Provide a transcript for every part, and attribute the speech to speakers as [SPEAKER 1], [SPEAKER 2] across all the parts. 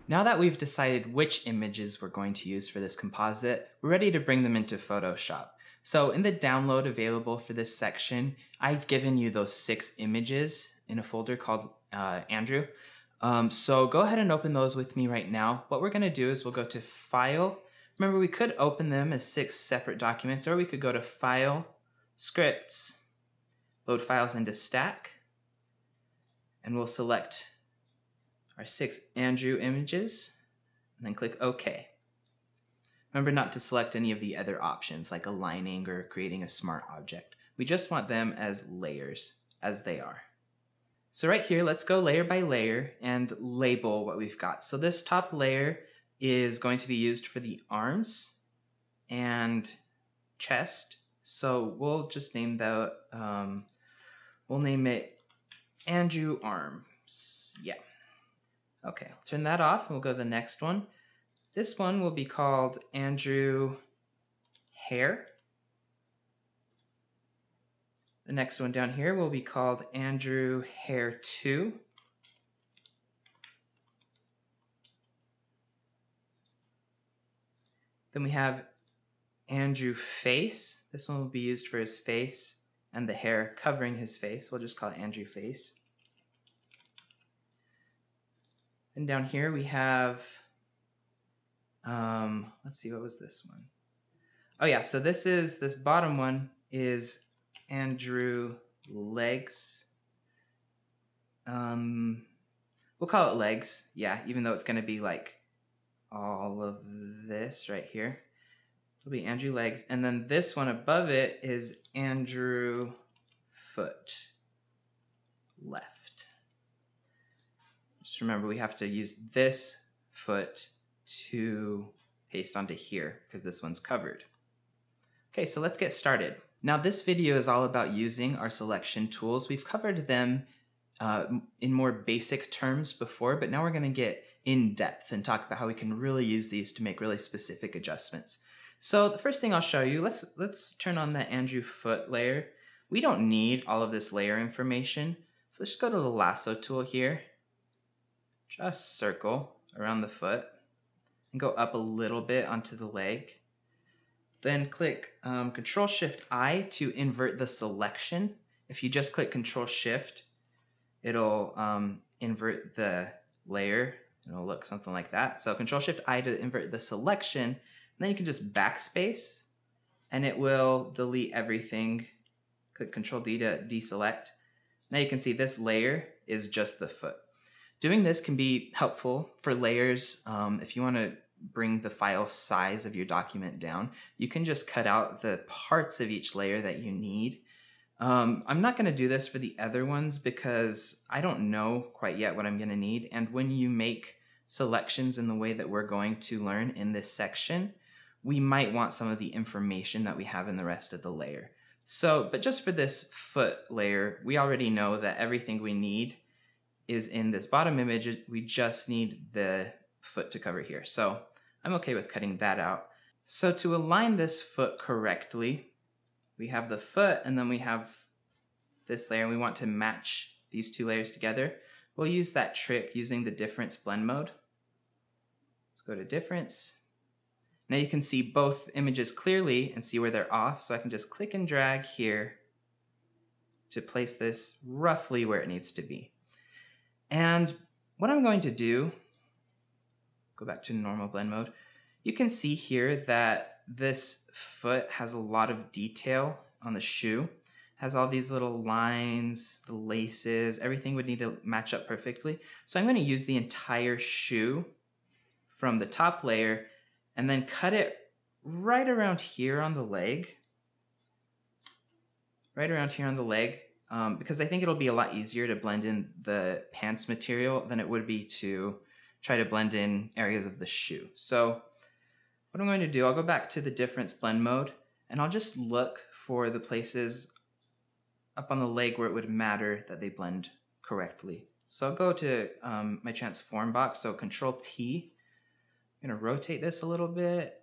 [SPEAKER 1] Now that we've decided which images we're going to use for this composite, we're ready to bring them into Photoshop. So in the download available for this section, I've given you those 6 images in a folder called Andrew. So go ahead and open those with me right now. What we're going to do is we'll go to File. Remember, we could open them as 6 separate documents, or we could go to File, Scripts, Load Files into Stack, and we'll select our 6 Andrew images, and then click OK. Remember not to select any of the other options like aligning or creating a smart object. We just want them as layers, as they are. So right here, let's go layer by layer and label what we've got. So this top layer is going to be used for the arms and chest. So we'll just name that, we'll name it Andrew Arms. Yeah. Okay, I'll turn that off and we'll go to the next one. This one will be called Andrew Hair. The next one down here will be called Andrew Hair 2. Then we have Andrew Face. This one will be used for his face and the hair covering his face. We'll just call it Andrew Face. And down here we have, let's see, what was this one? Oh yeah, so this bottom one is Andrew Legs. We'll call it Legs, yeah, even though it's gonna be like all of this right here. It'll be Andrew Legs, and then this one above it is Andrew Foot Left. Just remember, we have to use this foot to paste onto here because this one's covered. Okay, so let's get started. Now this video is all about using our selection tools. We've covered them in more basic terms before, but now we're going to get in depth and talk about how we can really use these to make really specific adjustments. So the first thing I'll show you, let's turn on the Andrew Foot layer. We don't need all of this layer information, so let's just go to the lasso tool here. Just circle around the foot and go up a little bit onto the leg. Then click Control-Shift-I to invert the selection. If you just click Control-Shift, it'll invert the layer. It'll look something like that. So Control-Shift-I to invert the selection, and then you can just backspace, and it will delete everything. Click Control-D to deselect. Now you can see this layer is just the foot. Doing this can be helpful for layers. If you want to bring the file size of your document down, you can just cut out the parts of each layer that you need. I'm not going to do this for the other ones because I don't know quite yet what I'm going to need. And when you make selections in the way that we're going to learn in this section, we might want some of the information that we have in the rest of the layer. So, but just for this foot layer, we already know that everything we need is in this bottom image. We just need the foot to cover here. So I'm okay with cutting that out. So to align this foot correctly, we have the foot and then we have this layer, and we want to match these 2 layers together. We'll use that trick using the difference blend mode. Let's go to difference. Now you can see both images clearly and see where they're off. So I can just click and drag here to place this roughly where it needs to be. And what I'm going to do, go back to normal blend mode, you can see here that this foot has a lot of detail on the shoe. It has all these little lines, the laces, everything would need to match up perfectly. So I'm going to use the entire shoe from the top layer and then cut it right around here on the leg. Right around here on the leg. Because I think it'll be a lot easier to blend in the pants material than it would be to try to blend in areas of the shoe. So what I'm going to do, I'll go back to the difference blend mode, and I'll just look for the places up on the leg where it would matter that they blend correctly. So I'll go to my transform box, so Control T. I'm going to rotate this a little bit.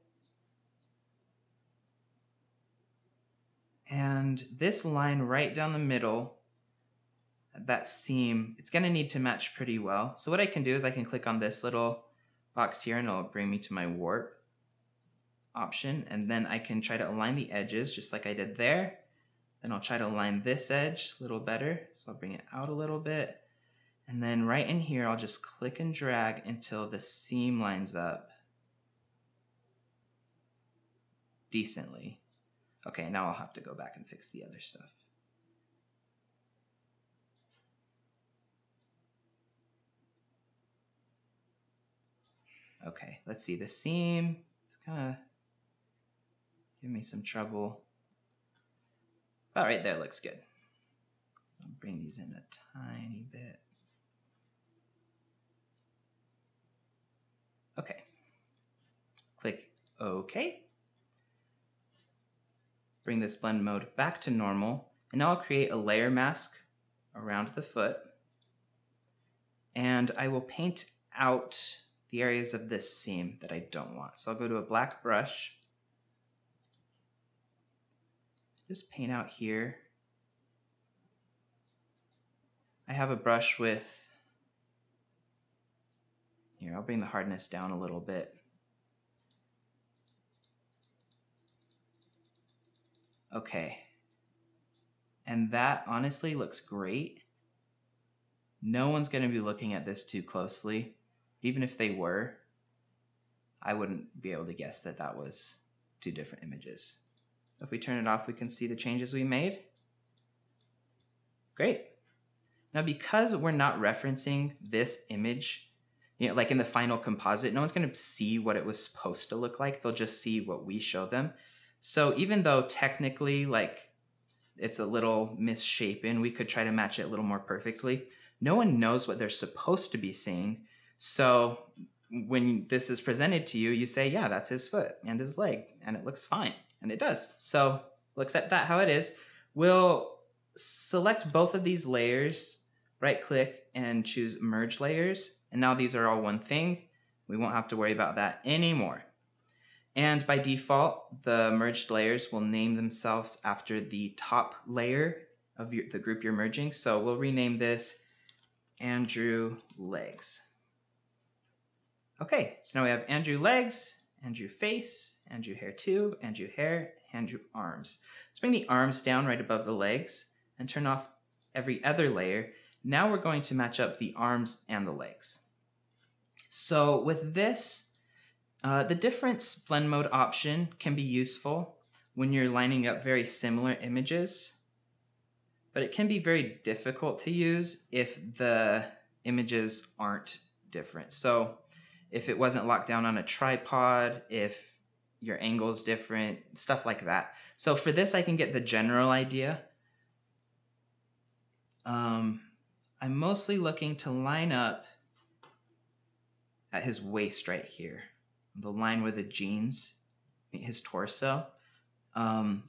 [SPEAKER 1] And this line right down the middle, that seam, it's going to need to match pretty well. So what I can do is I can click on this little box here and it'll bring me to my warp option. And then I can try to align the edges just like I did there. Then I'll try to align this edge a little better. So I'll bring it out a little bit. And then right in here, I'll just click and drag until the seam lines up decently. Okay, now I'll have to go back and fix the other stuff. Okay, let's see, the seam, it's kind of giving me some trouble. All right, there looks good. I'll bring these in a tiny bit. Okay, click OK. Bring this blend mode back to normal, and now I'll create a layer mask around the foot, and I will paint out the areas of this seam that I don't want. So I'll go to a black brush, just paint out here. I have a brush with, here, I'll bring the hardness down a little bit. Okay, and that honestly looks great. No one's going to be looking at this too closely. Even if they were, I wouldn't be able to guess that that was two different images. So if we turn it off, we can see the changes we made. Great. Now, because we're not referencing this image, you know, like in the final composite, no one's going to see what it was supposed to look like. They'll just see what we show them. So even though technically, like, it's a little misshapen, we could try to match it a little more perfectly. No one knows what they're supposed to be seeing. So when this is presented to you, you say, yeah, that's his foot and his leg, and it looks fine. And it does. So we'll accept that how it is. We'll select both of these layers, right click and choose merge layers. And now these are all one thing. We won't have to worry about that anymore. And by default, the merged layers will name themselves after the top layer of the group you're merging. So we'll rename this Andrew Legs. Okay, so now we have Andrew Legs, Andrew Face, Andrew Hair Tube, Andrew Hair, Andrew Arms. Let's bring the arms down right above the legs and turn off every other layer. Now we're going to match up the arms and the legs. So with this, the difference blend mode option can be useful when you're lining up very similar images, but it can be very difficult to use if the images aren't different. So if it wasn't locked down on a tripod, if your angle is different, stuff like that. So for this, I can get the general idea. I'm mostly looking to line up at his waist right here, the line where the jeans meet his torso.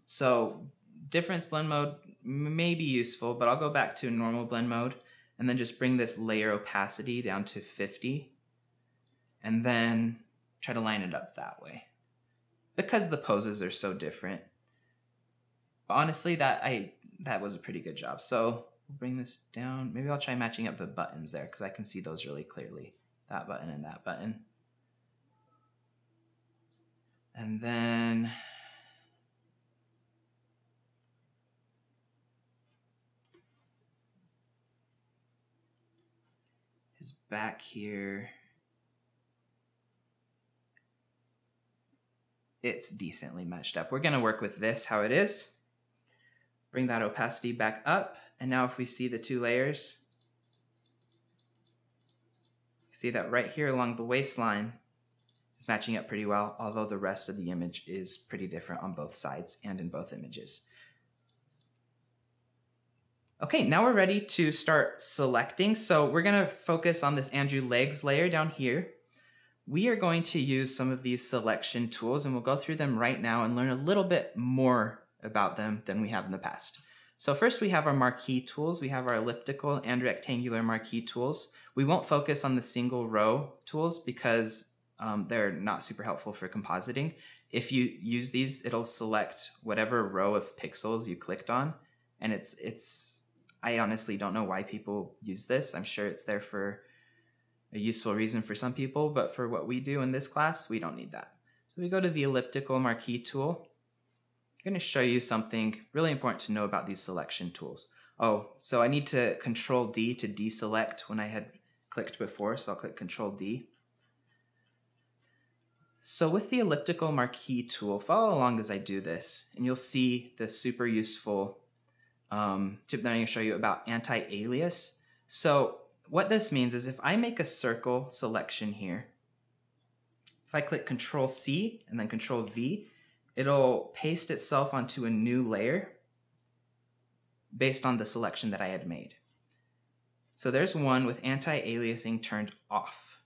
[SPEAKER 1] So difference blend mode may be useful, but I'll go back to normal blend mode and then just bring this layer opacity down to 50 and then try to line it up that way because the poses are so different. But honestly, that was a pretty good job. So we'll bring this down. Maybe I'll try matching up the buttons there because I can see those really clearly. That button and that button. And then his back here. It's decently matched up. We're going to work with this how it is. Bring that opacity back up. And now if we see the two layers, see that right here along the waistline is matching up pretty well, although the rest of the image is pretty different on both sides and in both images. Okay, now we're ready to start selecting. So we're going to focus on this Andrew Legs layer down here. We are going to use some of these selection tools, and we'll go through them right now and learn a little bit more about them than we have in the past. So first we have our marquee tools. We have our elliptical and rectangular marquee tools. We won't focus on the single row tools because they're not super helpful for compositing. If you use these, it'll select whatever row of pixels you clicked on. And I honestly don't know why people use this. I'm sure it's there for a useful reason for some people, but for what we do in this class, we don't need that. So we go to the elliptical marquee tool. I'm going to show you something really important to know about these selection tools. Oh, so I need to Control D to deselect when I had clicked before, so I'll click Control D. So with the elliptical marquee tool, follow along as I do this, and you'll see the super useful tip that I'm going to show you about anti-alias. So what this means is if I make a circle selection here, if I click Control C and then Control V, it'll paste itself onto a new layer based on the selection that I had made. So there's one with anti-aliasing turned off.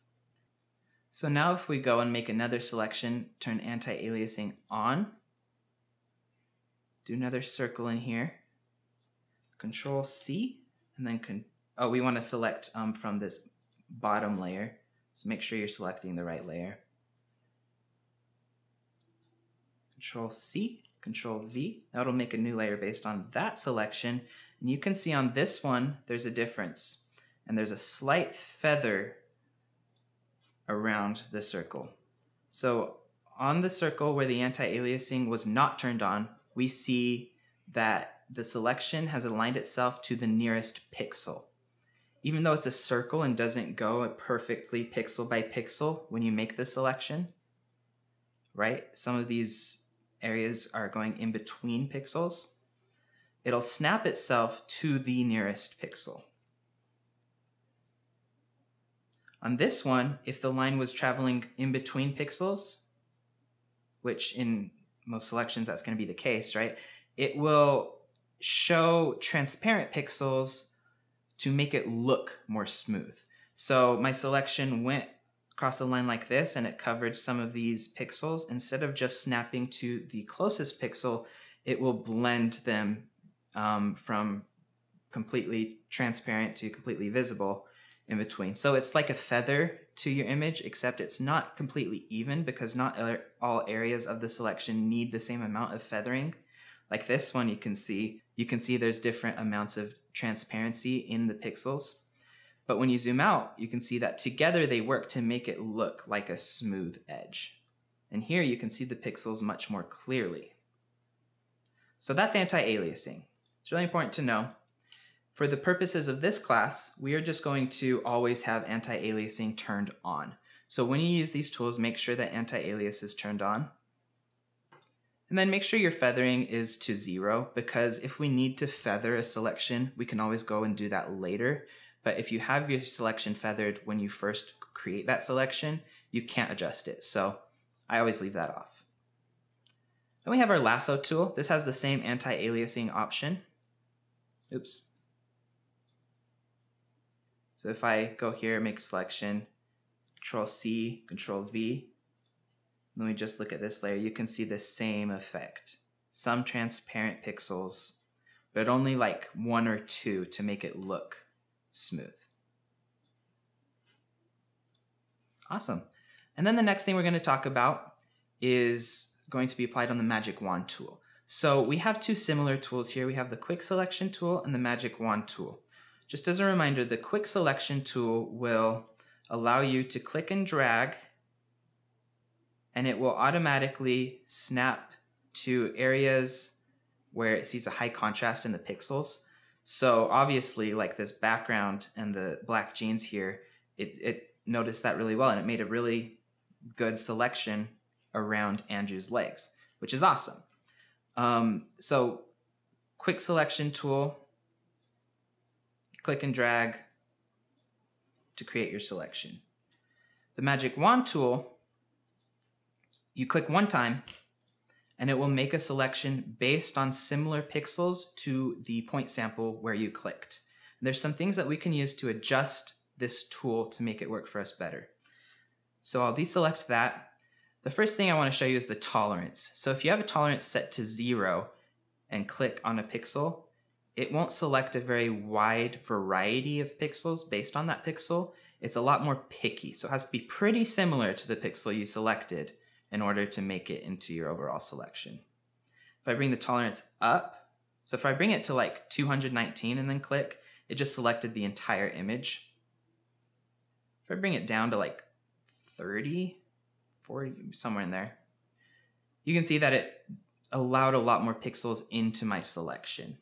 [SPEAKER 1] So now if we go and make another selection, turn anti-aliasing on, do another circle in here, Control C, and then we want to select from this bottom layer. So make sure you're selecting the right layer. Control C, Control V. That'll make a new layer based on that selection. And you can see on this one, there's a difference. And there's a slight feather around the circle. So on the circle where the anti-aliasing was not turned on, we see that the selection has aligned itself to the nearest pixel. Even though it's a circle and doesn't go perfectly pixel by pixel when you make the selection, right? Some of these areas are going in between pixels. It'll snap itself to the nearest pixel. On this one, if the line was traveling in between pixels, which in most selections that's going to be the case, right? It will show transparent pixels to make it look more smooth. So my selection went across a line like this and it covered some of these pixels. Instead of just snapping to the closest pixel, it will blend them from completely transparent to completely visible in between. So it's like a feather to your image, except it's not completely even because not all areas of the selection need the same amount of feathering. Like this one, you can see there's different amounts of transparency in the pixels. But when you zoom out, you can see that together they work to make it look like a smooth edge. And here you can see the pixels much more clearly. So that's anti-aliasing. It's really important to know. For the purposes of this class, we are just going to always have anti-aliasing turned on. So when you use these tools, make sure that anti-alias is turned on. And then make sure your feathering is to 0, because if we need to feather a selection, we can always go and do that later. But if you have your selection feathered when you first create that selection, you can't adjust it. So I always leave that off. Then we have our lasso tool. This has the same anti-aliasing option. Oops. So if I go here, make a selection, Control C, Control V, then we just look at this layer, you can see the same effect. Some transparent pixels, but only like 1 or 2 to make it look smooth. Awesome. And then the next thing we're going to talk about is going to be applied on the magic wand tool. So we have 2 similar tools here. We have the quick selection tool and the magic wand tool. Just as a reminder, the quick selection tool will allow you to click and drag, and it will automatically snap to areas where it sees a high contrast in the pixels. So obviously, like this background and the black jeans here, it noticed that really well, and it made a really good selection around Andrew's legs, which is awesome. So quick selection tool, click and drag to create your selection. The magic wand tool, you click one time and it will make a selection based on similar pixels to the point sample where you clicked. And there's some things that we can use to adjust this tool to make it work for us better. So I'll deselect that. The first thing I want to show you is the tolerance. So if you have a tolerance set to 0 and click on a pixel, it won't select a very wide variety of pixels based on that pixel. It's a lot more picky, so it has to be pretty similar to the pixel you selected in order to make it into your overall selection. If I bring the tolerance up, so if I bring it to like 219 and then click, it just selected the entire image. If If I bring it down to like 30, 40, somewhere in there, you can see that it allowed a lot more pixels into my selection,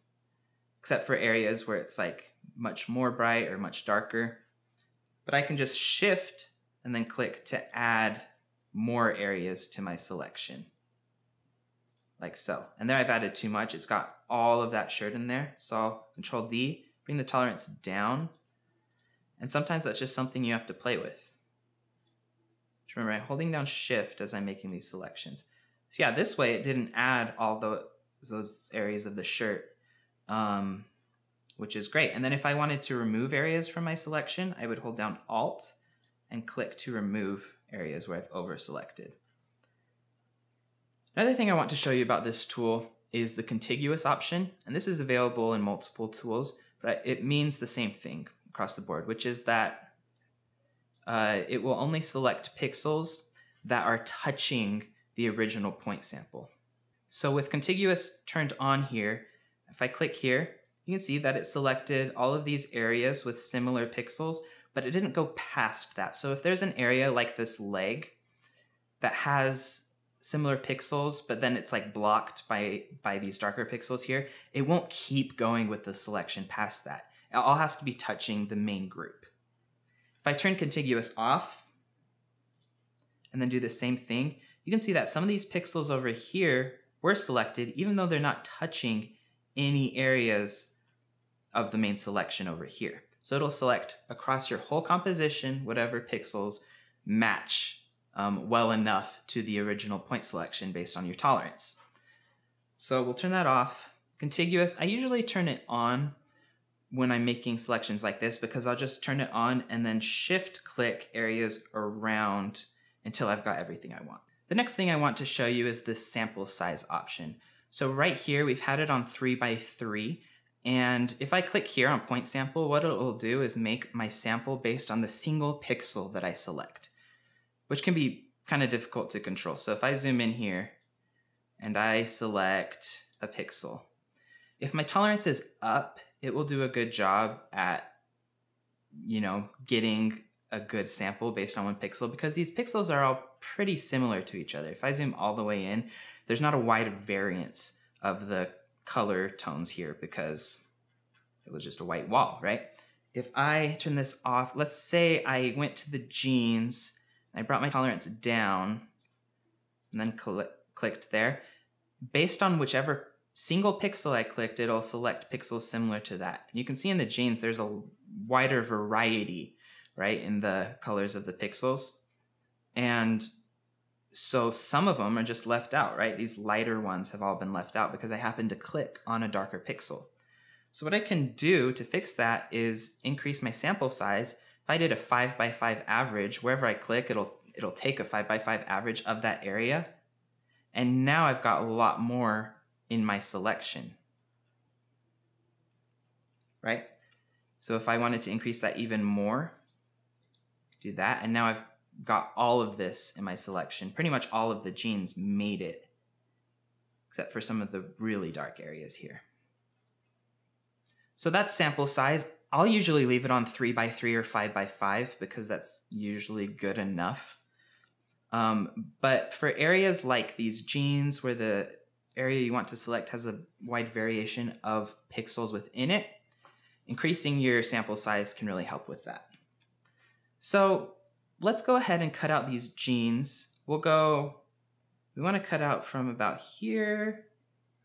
[SPEAKER 1] except for areas where it's like much more bright or much darker. But I can just shift and then click to add more areas to my selection, like so. And there I've added too much. It's got all of that shirt in there. So I'll Control D, bring the tolerance down. And sometimes that's just something you have to play with. Just remember, I'm holding down Shift as I'm making these selections. So yeah, this way it didn't add all those areas of the shirt, which is great. And then if I wanted to remove areas from my selection, I would hold down Alt and click to remove areas where I've over-selected. Another thing I want to show you about this tool is the contiguous option. And this is available in multiple tools, but it means the same thing across the board, which is that it will only select pixels that are touching the original point sample. So with contiguous turned on here, if I click here, you can see that it selected all of these areas with similar pixels, but it didn't go past that. So if there's an area like this leg that has similar pixels, but then it's like blocked by these darker pixels here, it won't keep going with the selection past that. It all has to be touching the main group. If I turn contiguous off and then do the same thing, you can see that some of these pixels over here were selected even though they're not touching any areas of the main selection over here. So it'll select across your whole composition whatever pixels match well enough to the original point selection based on your tolerance. So we'll turn that off. Contiguous, I usually turn it on when I'm making selections like this because I'll just turn it on and then shift click areas around until I've got everything I want. The next thing I want to show you is this sample size option. So right here, we've had it on 3x3. And if I click here on point sample, what it will do is make my sample based on the single pixel that I select, which can be kind of difficult to control. So if I zoom in here and I select a pixel, if my tolerance is up, it will do a good job at, getting a good sample based on one pixel because these pixels are all pretty similar to each other. If I zoom all the way in, there's not a wide variance of the color tones here because it was just a white wall, right? If I turn this off, let's say I went to the jeans, I brought my tolerance down and then clicked there. Based on whichever single pixel I clicked, it'll select pixels similar to that. You can see in the jeans, there's a wider variety, right, in the colors of the pixels. And so some of them are just left out, right? These lighter ones have all been left out because I happened to click on a darker pixel. So what I can do to fix that is increase my sample size. If I did a 5x5 average, wherever I click, it'll take a 5x5 average of that area. And now I've got a lot more in my selection, right? So if I wanted to increase that even more, do that. And now I've got all of this in my selection. Pretty much all of the jeans made it, except for some of the really dark areas here. So that's sample size. I'll usually leave it on 3x3 or 5x5 because that's usually good enough. But for areas like these jeans where the area you want to select has a wide variation of pixels within it, increasing your sample size can really help with that. So let's go ahead and cut out these jeans. We want to cut out from about here,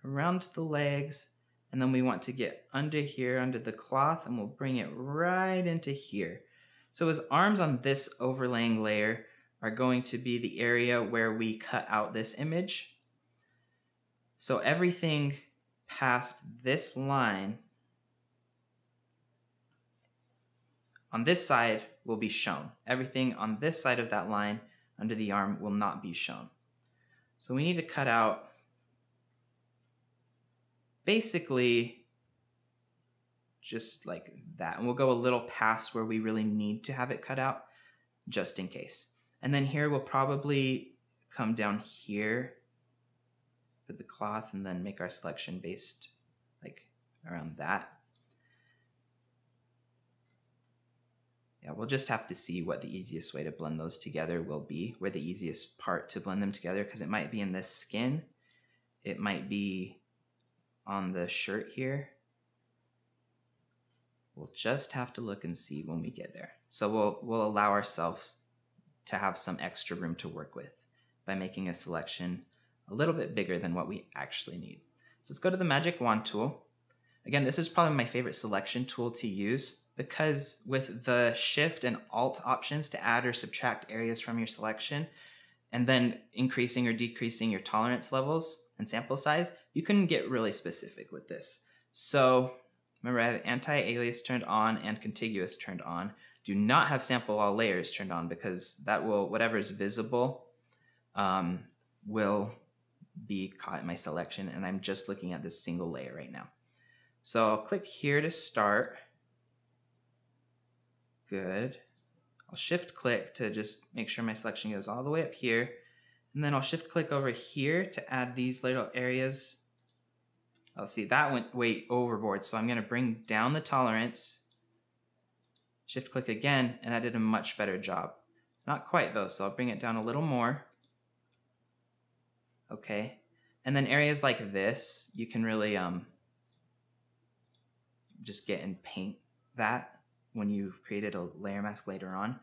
[SPEAKER 1] around the legs, and then we want to get under here, under the cloth, and we'll bring it right into here. So his arms on this overlaying layer are going to be the area where we cut out this image. So everything past this line on this side will be shown. Everything on this side of that line under the arm will not be shown. So we need to cut out basically just like that. And we'll go a little past where we really need to have it cut out just in case. And then here we'll probably come down here with the cloth and then make our selection based like around that. Yeah, we'll just have to see what the easiest way to blend those together will be, where the easiest part to blend them together, because it might be in this skin, it might be on the shirt here. We'll just have to look and see when we get there. So we'll allow ourselves to have some extra room to work with by making a selection a little bit bigger than what we actually need. So let's go to the magic wand tool. Again, this is probably my favorite selection tool to use, because with the Shift and Alt options to add or subtract areas from your selection, and then increasing or decreasing your tolerance levels and sample size, you can get really specific with this. So remember, I have anti-alias turned on and contiguous turned on. Do not have sample all layers turned on, because that will, whatever is visible will be caught in my selection, and I'm just looking at this single layer right now. So I'll click here to start. Good. I'll shift click to just make sure my selection goes all the way up here. And then I'll shift click over here to add these little areas. Oh, see, that went way overboard. So I'm going to bring down the tolerance. Shift click again, and that did a much better job. Not quite though, so I'll bring it down a little more. Okay. And then areas like this, you can really just get and paint that when you've created a layer mask later on.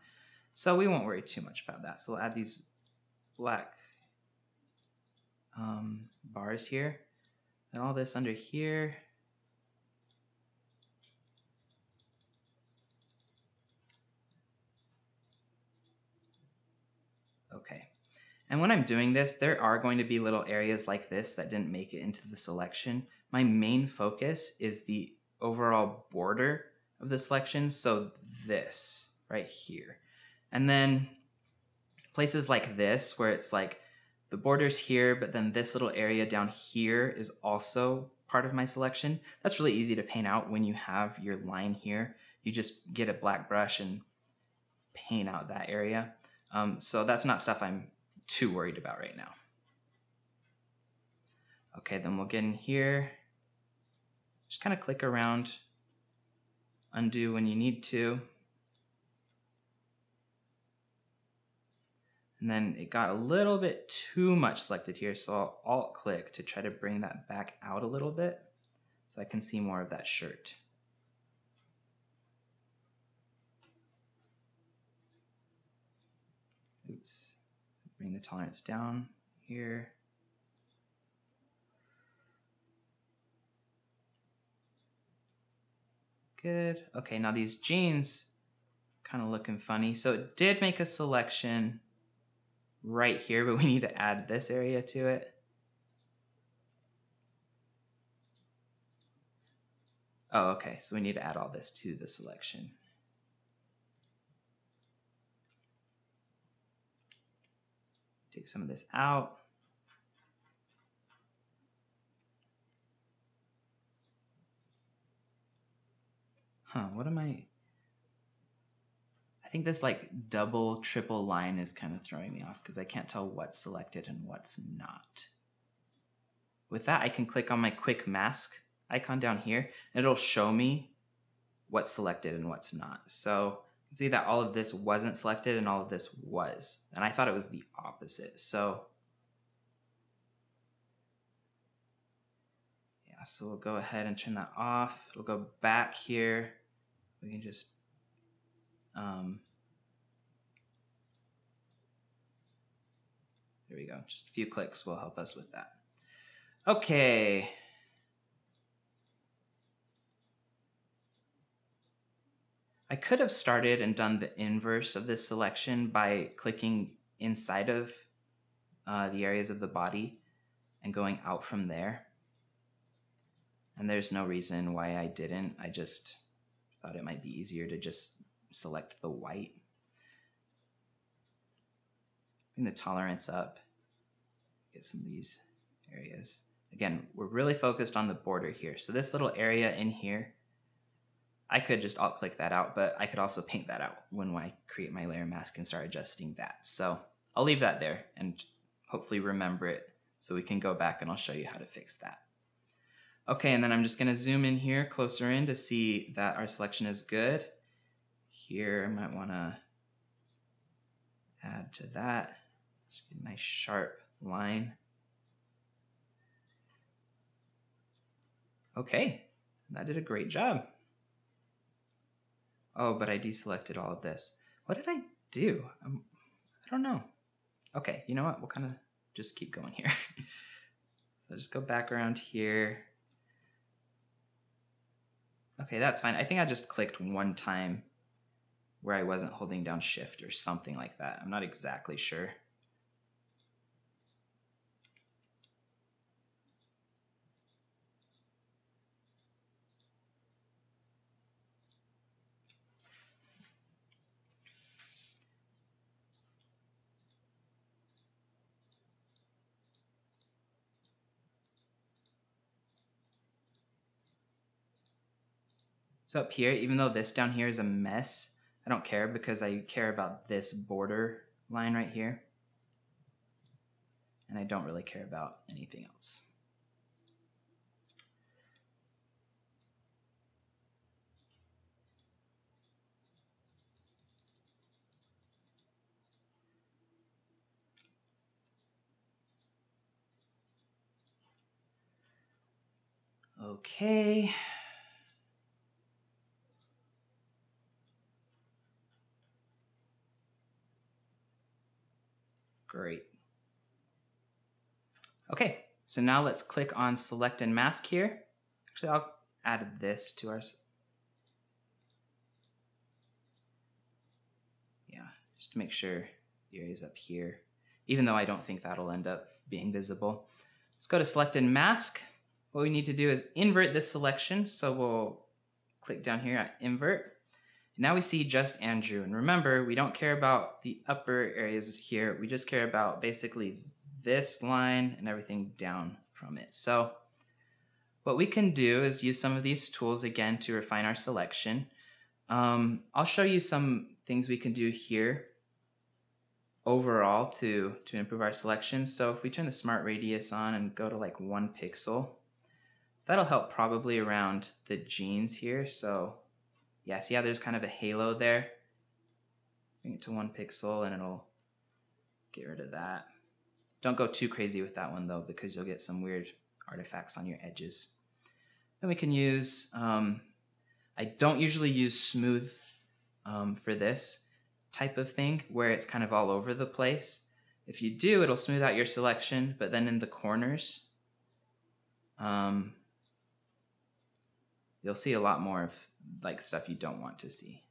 [SPEAKER 1] So we won't worry too much about that. So we'll add these black bars here, and all this under here. Okay. And when I'm doing this, there are going to be little areas like this that didn't make it into the selection. My main focus is the overall border of the selection, so this right here. And then places like this where it's like the border's here, but then this little area down here is also part of my selection. That's really easy to paint out when you have your line here. You just get a black brush and paint out that area. So that's not stuff I'm too worried about right now. Okay, then we'll get in here. Just kind of click around, undo when you need to. And then it got a little bit too much selected here, so I'll Alt click to try to bring that back out a little bit so I can see more of that shirt. Oops, bring the tolerance down here. Good. Okay, now these jeans kind of looking funny. So it did make a selection right here, but we need to add this area to it. Oh, okay, so we need to add all this to the selection. Take some of this out. What am I think this like double, triple line is kind of throwing me off because I can't tell what's selected and what's not. With that, I can click on my quick mask icon down here, and it'll show me what's selected and what's not. So you can see that all of this wasn't selected and all of this was. And I thought it was the opposite. So yeah, so we'll go ahead and turn that off. It'll go back here. We can just there we go. Just a few clicks will help us with that. Okay. I could have started and done the inverse of this selection by clicking inside of the areas of the body and going out from there. And there's no reason why I didn't. I just thought it might be easier to just select the white. Bring the tolerance up. Get some of these areas. Again, we're really focused on the border here. So this little area in here, I could just alt click that out, but I could also paint that out when I create my layer mask and start adjusting that. So I'll leave that there and hopefully remember it so we can go back and I'll show you how to fix that. Okay, and then I'm just gonna zoom in here closer in to see that our selection is good. here, I might want to add to that. Just get a nice sharp line. Okay, that did a great job. Oh, but I deselected all of this. What did I do? I don't know. Okay, you know what? We'll kind of just keep going here. So just go back around here. Okay, that's fine. I think I just clicked one time where I wasn't holding down Shift or something like that. I'm not exactly sure. So up here, even though this down here is a mess, I don't care because I care about this border line right here. And I don't really care about anything else. Okay. Great. Okay, so now let's click on Select and Mask here. Actually, I'll add this to our... Yeah, just to make sure the area is up here, even though I don't think that'll end up being visible. Let's go to Select and Mask. What we need to do is invert this selection. So we'll click down here at Invert. Now we see just Andrew. And remember, we don't care about the upper areas here. We just care about basically this line and everything down from it. So what we can do is use some of these tools again to refine our selection. I'll show you some things we can do here overall to improve our selection. So if we turn the Smart Radius on and go to like 1 pixel, that'll help probably around the jeans here. So yeah, see how there's kind of a halo there? Bring it to 1 pixel and it'll get rid of that. Don't go too crazy with that one though, because you'll get some weird artifacts on your edges. Then we can use, I don't usually use smooth for this type of thing where it's kind of all over the place. If you do, it'll smooth out your selection, but then in the corners, you'll see a lot more of like stuff you don't want to see.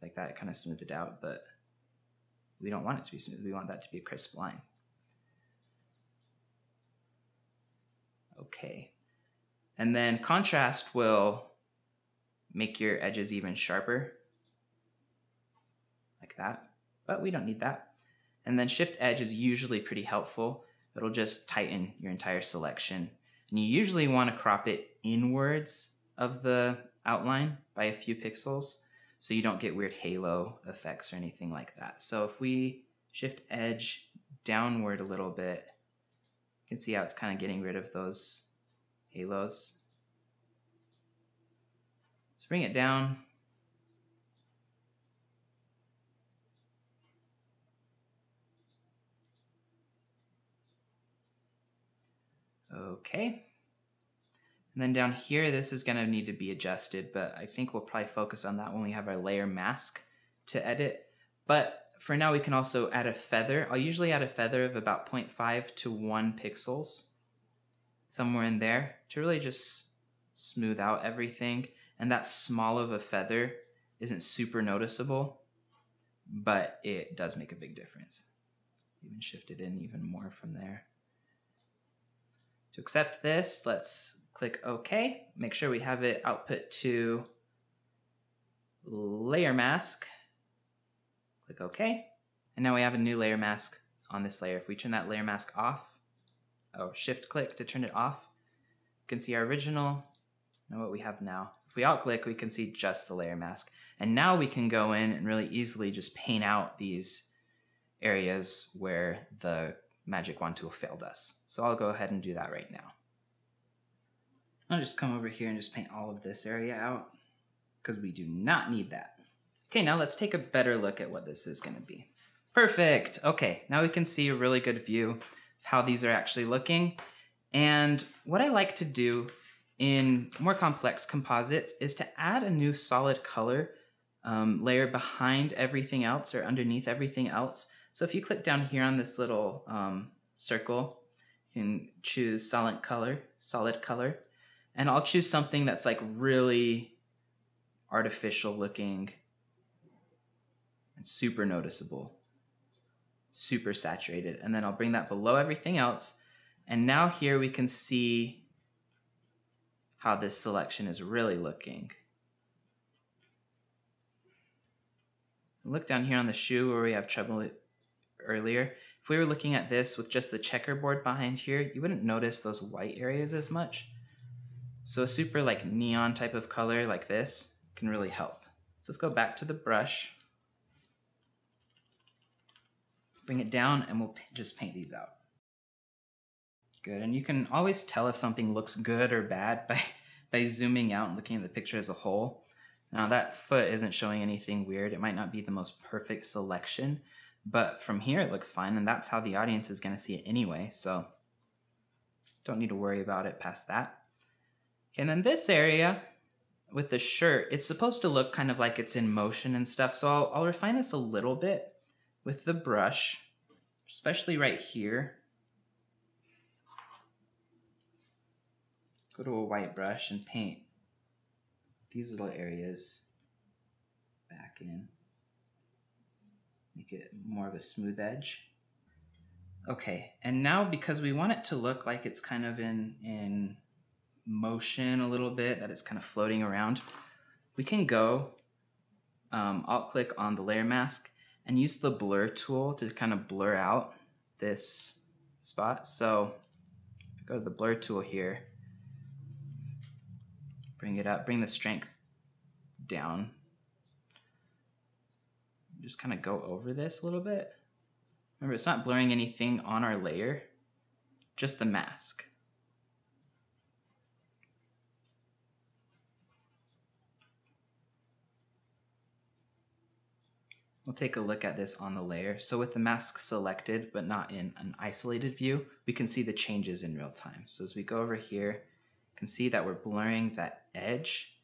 [SPEAKER 1] Like that, it kind of smoothed it out, but we don't want it to be smooth. We want that to be a crisp line. Okay. And then contrast will make your edges even sharper, like that, but we don't need that. And then Shift Edge is usually pretty helpful. It'll just tighten your entire selection. And you usually want to crop it inwards of the outline by a few pixels so you don't get weird halo effects or anything like that. So if we Shift Edge downward a little bit, you can see how it's kind of getting rid of those halos. Let's bring it down. Okay. And then down here, this is going to need to be adjusted, but I think we'll probably focus on that when we have our layer mask to edit. But for now, we can also add a feather. I'll usually add a feather of about 0.5 to 1 pixels, somewhere in there, to really just smooth out everything. And that small of a feather isn't super noticeable, but it does make a big difference. Even shift it in even more from there. To accept this, let's click OK. Make sure we have it output to layer mask. Click OK. And now we have a new layer mask on this layer. If we turn that layer mask off, shift click to turn it off, you can see our original and what we have now. If we alt click, we can see just the layer mask. And now we can go in and really easily just paint out these areas where the magic wand tool failed us. So I'll go ahead and do that right now. I'll just come over here and just paint all of this area out because we do not need that. Okay, now let's take a better look at what this is going to be. Perfect. Okay, now we can see a really good view of how these are actually looking. And what I like to do in more complex composites is to add a new solid color layer behind everything else or underneath everything else. So if you click down here on this little circle, you can choose solid color, and I'll choose something that's like really artificial looking and super noticeable, super saturated. And then I'll bring that below everything else. And now here we can see how this selection is really looking. Look down here on the shoe where we have trouble earlier. If we were looking at this with just the checkerboard behind here, you wouldn't notice those white areas as much. So a super like neon type of color like this can really help. So let's go back to the brush, bring it down, and we'll just paint these out. Good, and you can always tell if something looks good or bad by zooming out and looking at the picture as a whole. Now that foot isn't showing anything weird. It might not be the most perfect selection, but from here it looks fine, and that's how the audience is going to see it anyway, so don't need to worry about it past that. And then this area with the shirt, it's supposed to look kind of like it's in motion and stuff, so I'll refine this a little bit with the brush, especially right here. Go to a white brush and paint these little areas back in. Make it more of a smooth edge. Okay, and now because we want it to look like it's kind of in motion a little bit, that it's kind of floating around, we can go alt-click on the layer mask and use the blur tool to kind of blur out this spot. So go to the blur tool here, bring it up, bring the strength down. Just kind of go over this a little bit. Remember, it's not blurring anything on our layer, just the mask. We'll take a look at this on the layer. So with the mask selected, but not in an isolated view, we can see the changes in real time. So as we go over here, you can see that we're blurring that edge,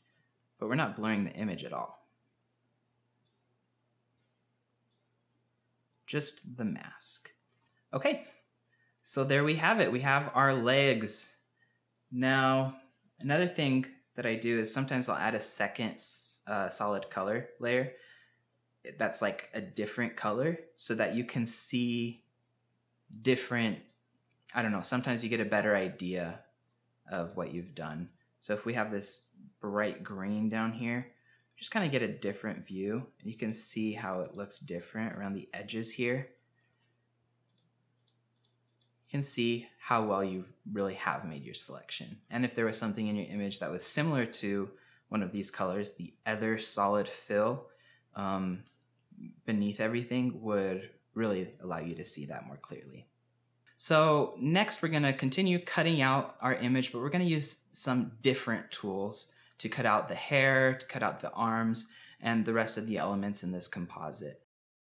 [SPEAKER 1] but we're not blurring the image at all. Just the mask. Okay, so there we have it. We have our legs. Now, another thing that I do is sometimes I'll add a second solid color layer that's like a different color so that you can see different, I don't know, sometimes you get a better idea of what you've done. So if we have this bright green down here, just kind of get a different view. You can see how it looks different around the edges here. You can see how well you really have made your selection. And if there was something in your image that was similar to one of these colors, the other solid fill beneath everything would really allow you to see that more clearly. So next we're going to continue cutting out our image, but we're going to use some different tools to cut out the hair, to cut out the arms, and the rest of the elements in this composite.